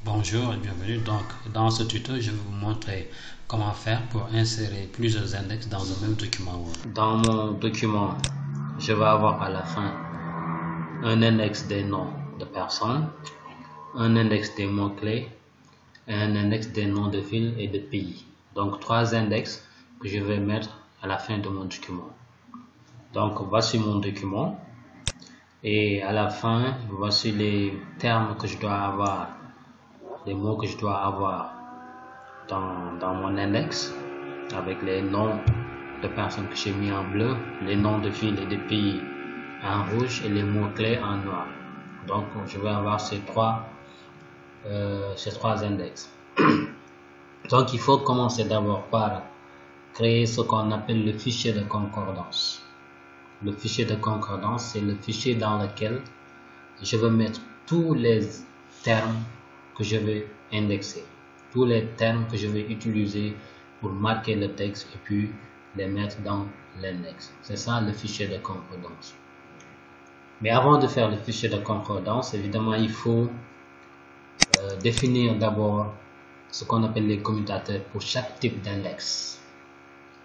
Bonjour et bienvenue. Donc, dans ce tuto, je vais vous montrer comment faire pour insérer plusieurs index dans un même document Word. Dans mon document, je vais avoir à la fin un index des noms de personnes, un index des mots-clés et un index des noms de villes et de pays. Donc, trois index que je vais mettre à la fin de mon document. Donc, voici mon document. Et à la fin, voici les termes que je dois avoir, les mots que je dois avoir dans mon index, avec les noms de personnes que j'ai mis en bleu, les noms de villes et de pays en rouge et les mots-clés en noir. Donc, je vais avoir ces trois index. Donc, il faut commencer d'abord par créer ce qu'on appelle le fichier de concordance. Le fichier de concordance, c'est le fichier dans lequel je vais mettre tous les termes que je vais indexer, tous les termes que je vais utiliser pour marquer le texte et puis les mettre dans l'index. C'est ça le fichier de concordance. Mais avant de faire le fichier de concordance, évidemment, il faut définir d'abord ce qu'on appelle les commutateurs pour chaque type d'index.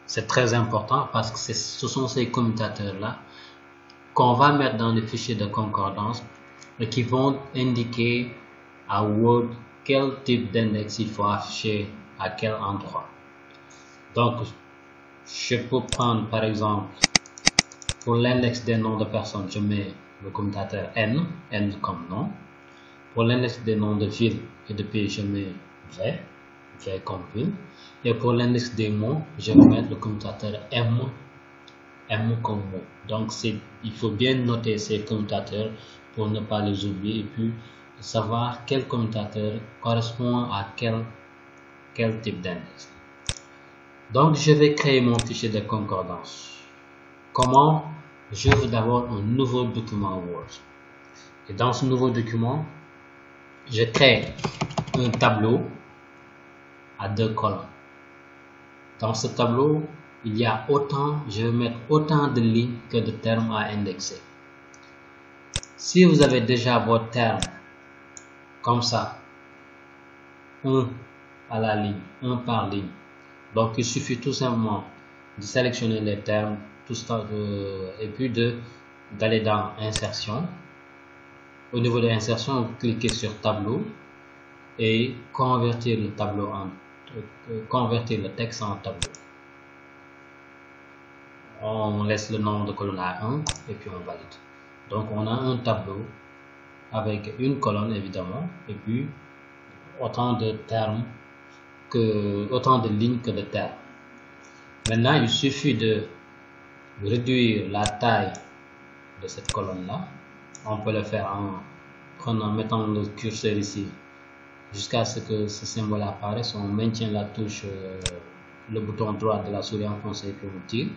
C'est très important parce que ce sont ces commutateurs-là qu'on va mettre dans le fichier de concordance et qui vont indiquer à Word quel type d'index il faut afficher à quel endroit. Donc, je peux prendre par exemple, pour l'index des noms de personnes, je mets le commutateur N comme nom. Pour l'index des noms de villes et de pays, je mets V comme ville. Et pour l'index des mots, je vais mettre le commutateur M comme mot. Donc, il faut bien noter ces commutateurs pour ne pas les oublier et puis savoir quel commutateur correspond à quel type d'index. Donc, je vais créer mon fichier de concordance. Comment? J'ouvre d'abord un nouveau document Word. Et dans ce nouveau document, je crée un tableau à 2 colonnes. Dans ce tableau, je vais mettre autant de lignes que de termes à indexer. Si vous avez déjà vos termes comme ça, un à la ligne, un par ligne, donc il suffit tout simplement de sélectionner les termes et puis d'aller dans insertion. Au niveau de l'insertion, vous cliquez sur tableau et convertir le texte en tableau. On laisse le nombre de colonnes à 1 et puis on valide. Donc on a un tableau avec une colonne évidemment et puis autant de lignes que de termes. Maintenant il suffit de réduire la taille de cette colonne là. On peut le faire en mettant le curseur ici jusqu'à ce que ce symbole apparaisse. On maintient la touche, le bouton droit de la souris enfoncé pour le tirer.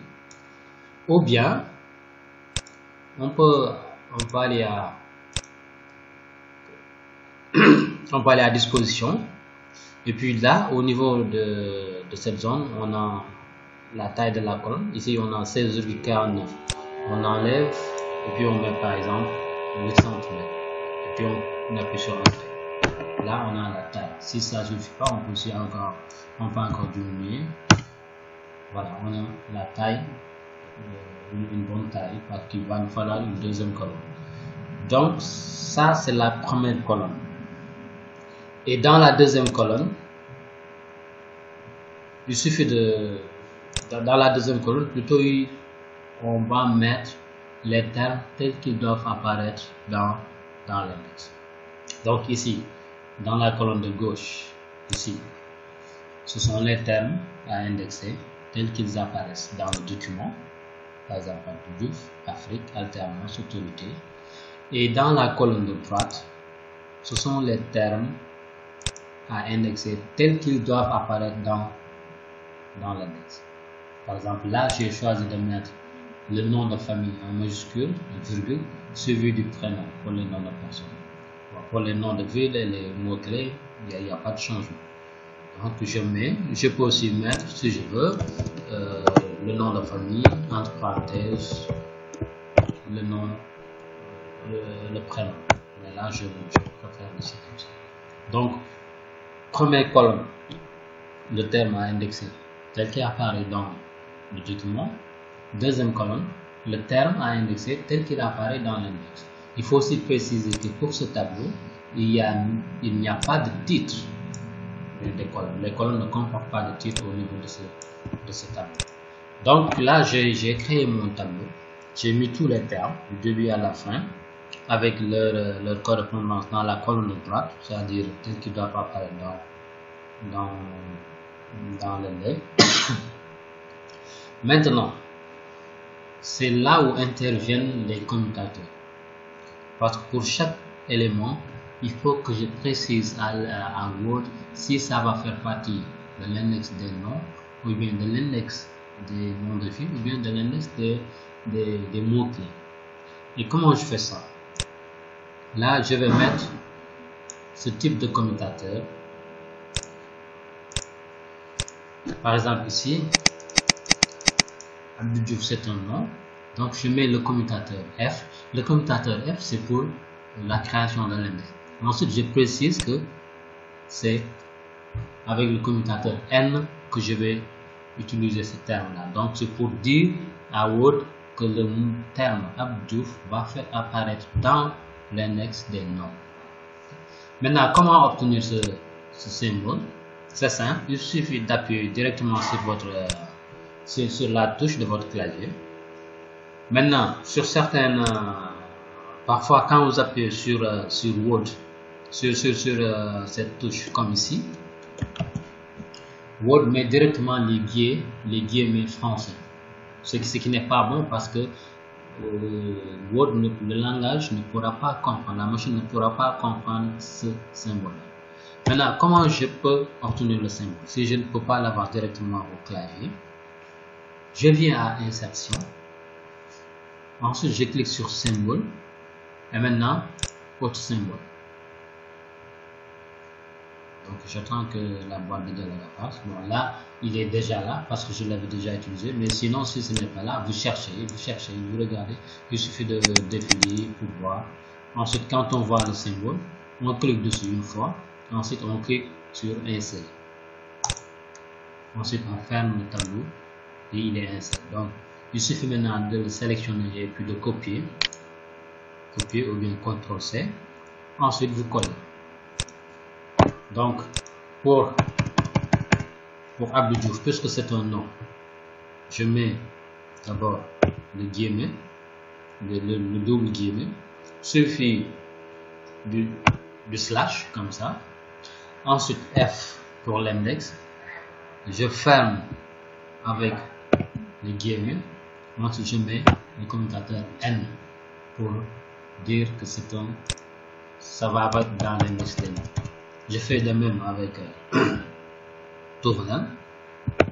Ou bien on peut aller à disposition et puis là au niveau de cette zone on a la taille de la colonne. Ici on a 16,49. On enlève et puis on met par exemple 8 cm et puis on appuie sur entrée. Là on a la taille. Si ça ne suffit pas, on peut encore diminuer. Voilà, on a la taille, une bonne taille, parce qu'il va nous falloir une deuxième colonne. Donc ça c'est la première colonne. Et dans la deuxième colonne, il suffit dans la deuxième colonne, plutôt on va mettre les termes tels qu'ils doivent apparaître dans l'index. Donc ici, dans la colonne de gauche, ici, ce sont les termes à indexer tels qu'ils apparaissent dans le document. Par exemple, Diouf, Afrique, alternance, autorité. Et dans la colonne de droite, ce sont les termes à indexer tels qu'ils doivent apparaître dans l'index. Par exemple, là, j'ai choisi de mettre le nom de famille en majuscule, virgule, suivi du prénom pour les noms de personnes. Pour les noms de ville et les mots-clés, il n'y a pas de changement. Donc, je peux aussi mettre, si je veux, le nom de famille, entre parenthèses, le nom, le prénom. Mais là, je préfère laisser comme ça. Donc, Première colonne, le terme à indexer tel qu'il apparaît dans le document. Deuxième colonne, le terme à indexer tel qu'il apparaît dans l'index. Il faut aussi préciser que pour ce tableau, il n'y a pas de titre des colonnes. Les colonnes ne comportent pas de titre au niveau de ce tableau. Donc là, j'ai créé mon tableau. J'ai mis tous les termes, du début à la fin, avec leur correspondance dans la colonne de droite, c'est-à-dire tel qu'ils doivent apparaître dans l'index. Maintenant, c'est là où interviennent les commutateurs. Parce que pour chaque élément, il faut que je précise à Word si ça va faire partie de l'index des noms, ou bien de l'index des noms de files, ou bien de l'index des mots-clés. Et comment je fais ça? Là, je vais mettre ce type de commutateur. Par exemple ici, Abdou Diouf c'est un nom, donc je mets le commutateur F. Le commutateur F c'est pour la création de l'index. Ensuite je précise que c'est avec le commutateur N que je vais utiliser ce terme là. Donc c'est pour dire à Word que le terme Abdou Diouf va faire apparaître dans l'index des noms. Maintenant, comment obtenir ce symbole? C'est simple, il suffit d'appuyer directement sur sur la touche de votre clavier. Maintenant, sur certaines, parfois quand vous appuyez sur Word, sur cette touche comme ici, Word met directement les guillemets français, ce qui n'est pas bon parce que Word, le langage ne pourra pas comprendre, la machine ne pourra pas comprendre ce symbole. Maintenant, comment je peux obtenir le symbole? Si je ne peux pas l'avoir directement au clavier, je viens à insertion, ensuite je clique sur symbole et maintenant autre symbole. Donc j'attends que la boîte de dialogue apparaisse. Bon, là il est déjà là parce que je l'avais déjà utilisé, mais sinon si ce n'est pas là, vous cherchez, vous regardez, il suffit de défiler pour voir. Ensuite quand on voit le symbole, on clique dessus une fois, ensuite on clique sur insérer. Ensuite on ferme le tableau et il est inséré. Donc il suffit maintenant de le sélectionner et puis de copier ou bien CTRL-C. Ensuite vous collez. Donc pour Abdou Diouf, puisque c'est un nom, je mets d'abord le guillemet, le double guillemet, suffit du slash comme ça. Ensuite F pour l'index, je ferme avec le guillemet. Ensuite je mets le commutateur N pour dire que ça va être dans l'index des noms. Je fais de même avec tournant,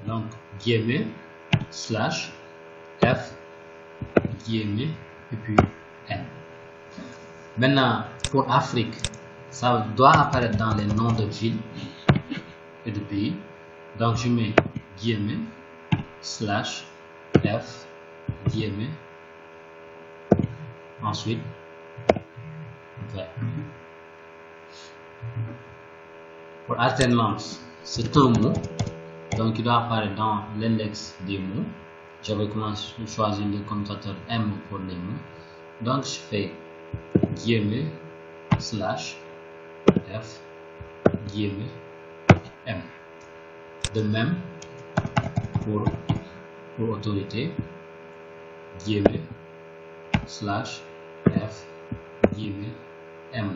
donc guillemet slash F guillemet et puis N. Maintenant pour Afrique, ça doit apparaître dans les noms de villes et de pays, donc je mets guillemet slash F guillemet, ensuite V. Pour alternance, c'est un mot, donc il doit apparaître dans l'index des mots. J'avais choisi le commutateur M pour les mots, donc je fais guillemet slash F guillemet M. De même pour autorité, guillemet slash F guillemet M.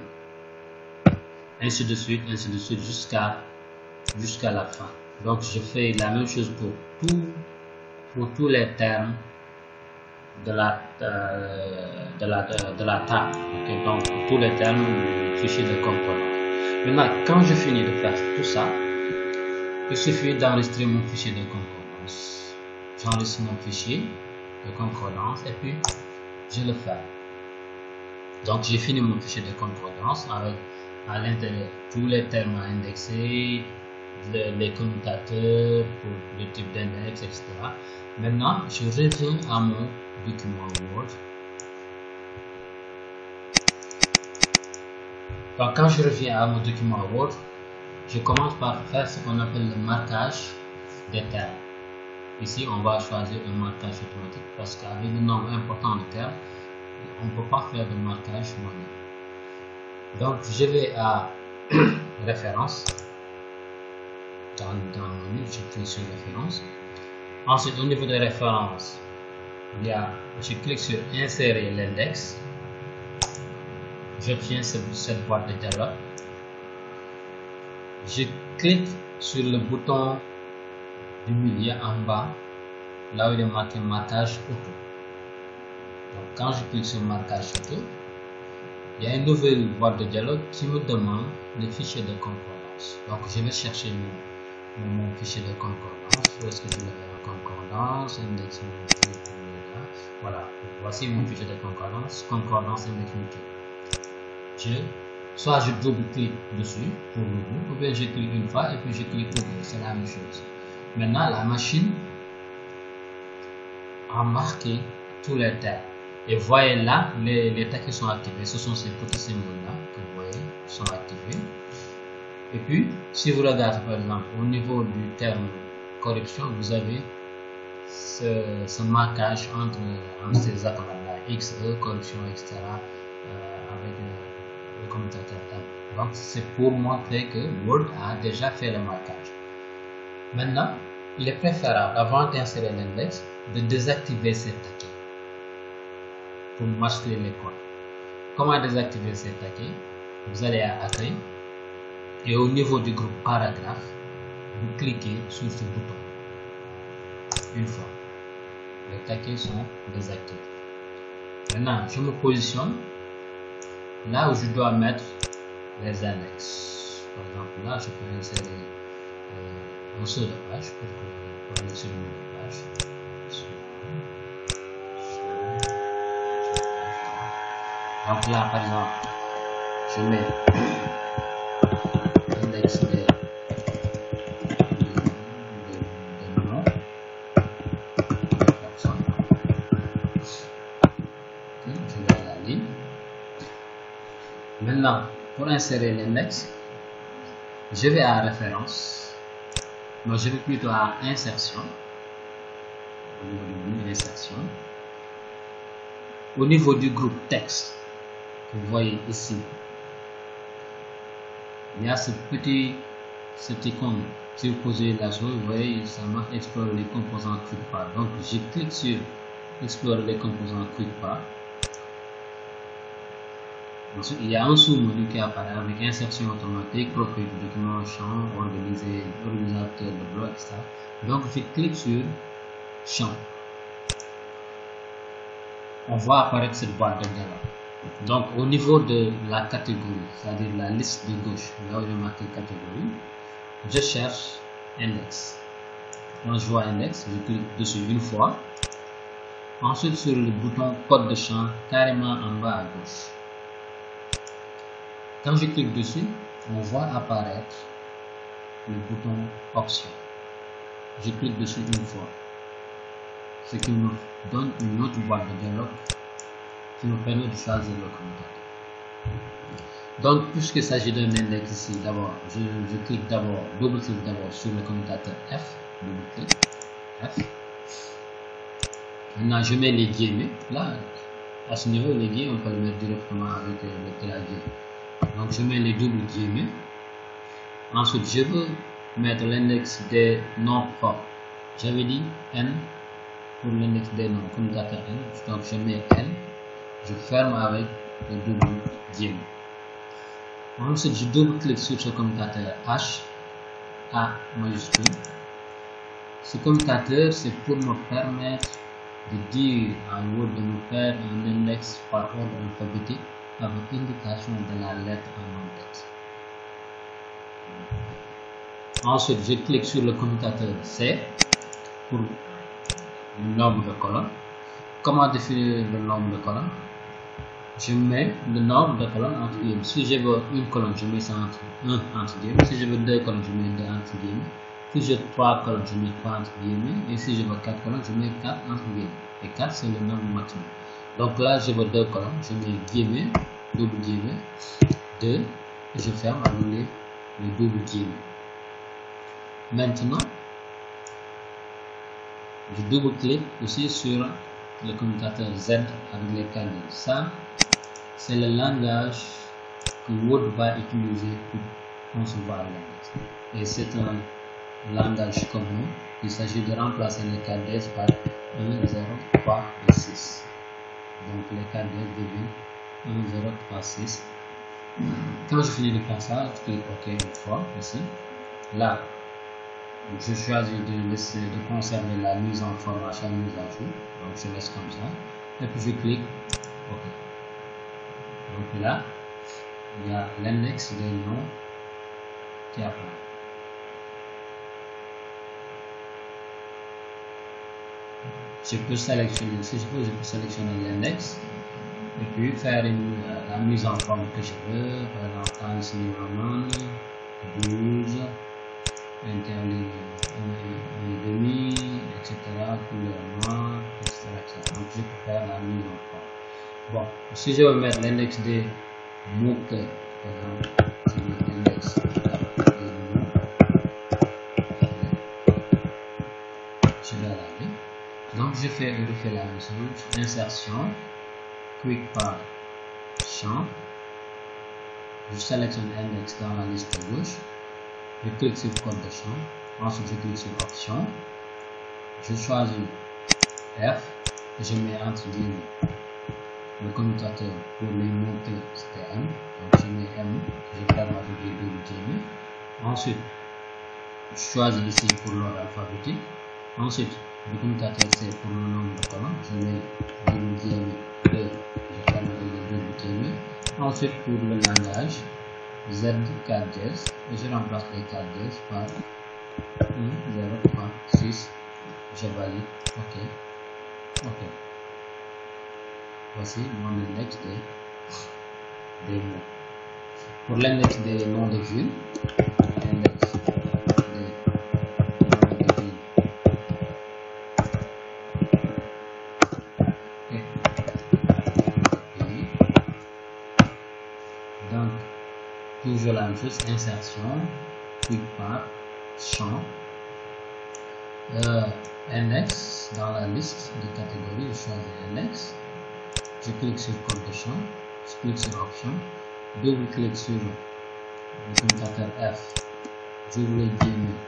Ainsi de suite jusqu'à la fin. Donc je fais la même chose pour tous les termes de la table. Okay, donc pour tous les termes du fichier de concordance. Maintenant, quand je finis de faire tout ça, il suffit d'enregistrer mon fichier de concordance. J'enregistre mon fichier de concordance et puis je le fais. Donc j'ai fini mon fichier de concordance avec à l'intérieur tous les termes à indexer, les commutateurs pour le type d'index, etc. Maintenant, je reviens à mon document Word. Donc, quand je reviens à mon document Word, je commence par faire ce qu'on appelle le marquage des termes. Ici, on va choisir un marquage automatique parce qu'avec le nombre important de termes, on ne peut pas faire de marquage manuel. Donc, je vais à référence. Dans le menu, je clique sur référence. Ensuite, au niveau de référence, je clique sur insérer l'index. J'obtiens cette boîte de dialogue. Je clique sur le bouton du milieu en bas, là où il est marqué marquage auto. Donc, quand je clique sur marquage auto, il y a une nouvelle boîte de dialogue qui me demande le fichier de concordance. Donc, je vais chercher mon fichier de concordance. Où est-ce que je l'ai en concordance? Index multiple. Voilà, voici mon fichier de concordance. Concordance index multiple. Soit je double-clique dessus pour l'ouvrir, ou bien je clique une fois et puis je clique ouvrir. C'est la même chose. Maintenant, la machine a marqué tous les termes. Et voyez là, les tags qui sont activés. Ce sont ces petits symboles-là que vous voyez sont activés. Et puis, si vous regardez par exemple au niveau du terme corruption, vous avez ce marquage entre ces accords-là, XE, corruption, etc. Avec le commutateur M. Donc, c'est pour montrer que Word a déjà fait le marquage. Maintenant, il est préférable, avant d'insérer l'index, de désactiver ces tags pour masquer les codes. Comment désactiver ces tags? Vous allez à Accueil et au niveau du groupe paragraphe, vous cliquez sur ce bouton. Une fois, les tags sont désactivés. Maintenant, je me positionne là où je dois mettre les annexes. Par exemple, là, je peux insérer un saut de page pour aller sur une page. Donc là, par exemple, je mets l'index des noms de personnes. Je vais à la ligne. Maintenant, pour insérer l'index, je vais à référence. Donc, je vais plutôt à insertion. Au niveau du menu insertion. Au niveau du groupe texte, vous voyez ici, il y a cette icône. Si vous posez la chose, vous voyez, ça marque explorer les composants QuickPar. Donc, je clique sur explorer les composants QuickPar. Ensuite, il y a un sous-menu qui apparaît avec insertion automatique, profil du document, champ, organisateur de blocs, etc. Donc, je clique sur champ. On voit apparaître cette boîte de dialogue. Donc, au niveau de la catégorie, c'est-à-dire la liste de gauche, là où il est marqué catégorie, je cherche index. Quand je vois index, je clique dessus une fois. Ensuite, sur le bouton code de champ, carrément en bas à gauche. Quand je clique dessus, on voit apparaître le bouton option. Je clique dessus une fois, ce qui me donne une autre boîte de dialogue qui me permet de choisir le commutateur. Donc, puisqu'il s'agit d'un index ici, d'abord, je clique d'abord, double-clique d'abord sur le commutateur F, double-clic, F. Maintenant, je mets les guillemets. Là, à ce niveau, les guillemets, on peut le mettre directement avec le clavier. Donc, je mets les doubles guillemets. Ensuite, je veux mettre l'index des noms propres. J'avais dit N pour l'index des noms, commutateur N. Donc, je mets N. Je ferme avec le double guillemets. Ensuite, je double-clique sur ce commutateur H, A majuscule. Ce commutateur, c'est pour me permettre de dire en Word, de me faire un index par ordre alphabétique avec indication de la lettre en en-tête. Ensuite, je clique sur le commutateur C pour le nombre de colonnes. Comment définir le nombre de colonnes? Je mets le nombre de colonnes entre guillemets. Si je veux une colonne, je mets ça entre 1 entre guillemets. Si je veux 2 colonnes, je mets 2 entre guillemets. Si j'ai 3 colonnes, je mets 3 entre guillemets. Et si je veux 4 colonnes, je mets 4 entre guillemets. Et 4, c'est le nombre maximum. Donc là, je veux 2 colonnes. Je mets guillemets, double guillemets, 2. Et je ferme avec les le double guillemets. Maintenant, je double-clique aussi sur le commutateur Z avec les cadres. Ça, c'est le langage que Word va utiliser pour concevoir l'index. Et c'est un langage commun. Il s'agit de remplacer les cadres par 1, 0, 3 et 6. Donc les cadres deviennent 1, 0, 3, 6. Quand je finis de faire ça, je clique OK une fois ici. Là, je choisis de conserver la mise en forme à chaque mise à jour. Donc je laisse comme ça. Et puis je clique OK. Donc là, il y a l'index des noms qui apparaît. Je peux sélectionner, si je veux, je peux sélectionner l'index et puis faire la mise en forme que je veux. Par exemple, times minimum 12, interligne 1,5, etc. couleur noire, etc., etc. Donc je peux faire la mise en forme. Bon, si je veux mettre l'index des mots que, par exemple, je mets l'index des mots, je vais aller. Donc je refais la même chose, insertion, quick path, champ, je sélectionne index dans la liste de gauche, je clique sur code de champ, ensuite je clique sur option, je choisis F, je mets entre guillemets le commutateur pour les mots que c'était M, donc je mets M, je ferme avec les double guillemets, ensuite je choisis ici pour l'ordre alphabétique, ensuite le commutateur c'est pour le nombre de colonnes, je mets double guillemets 2, je ferme avec les double guillemets, ensuite pour le langage Z 4 dièse, et je remplace les 4 dièses par 1, 0, 3, 6, je valide, OK. Voici mon index des mots. Pour l'index des noms de ville, l'index des noms de ville. Et donc, toujours la même chose, insertion, quick path, champ, index dans la liste de catégories, je choisis index. Je clique sur code de champ, je clique sur option, double-clique sur le commutateur F, j'ouvre les guillemets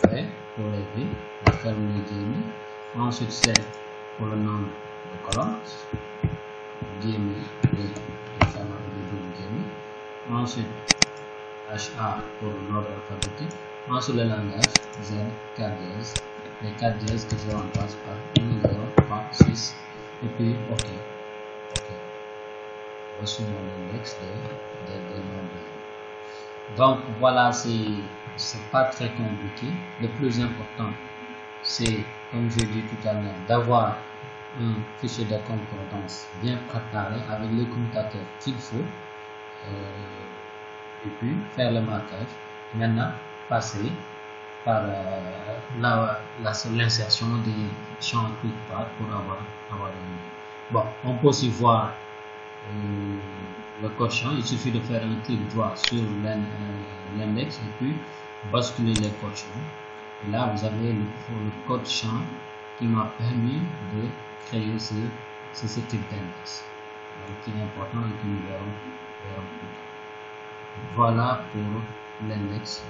V pour les V, je ferme les guillemets, ensuite C pour le nombre de colonnes, guillemets V, je ferme avec les double guillemets, ensuite HA pour l'ordre alphabétique, ensuite le langage Z 4 dièse, les 4 dièses que je remplace par 1, 0, 3, 6 et puis OK. Voici mon index des noms de vie. Donc voilà, c'est pas très compliqué. Le plus important, c'est, comme je dis tout à l'heure, d'avoir un fichier de concordance bien préparé avec les commutateurs qu'il faut et puis faire le marquage. Maintenant, passer par l'insertion des champs quick path pour avoir un. Bon, on peut aussi voir le code champ. Il suffit de faire un clic droit sur l'index et puis basculer les codes champs. Et là, vous avez le code champ qui m'a permis de créer ce type d'index. Donc, qui est important et que nous verrons plus tard. Voilà pour l'index.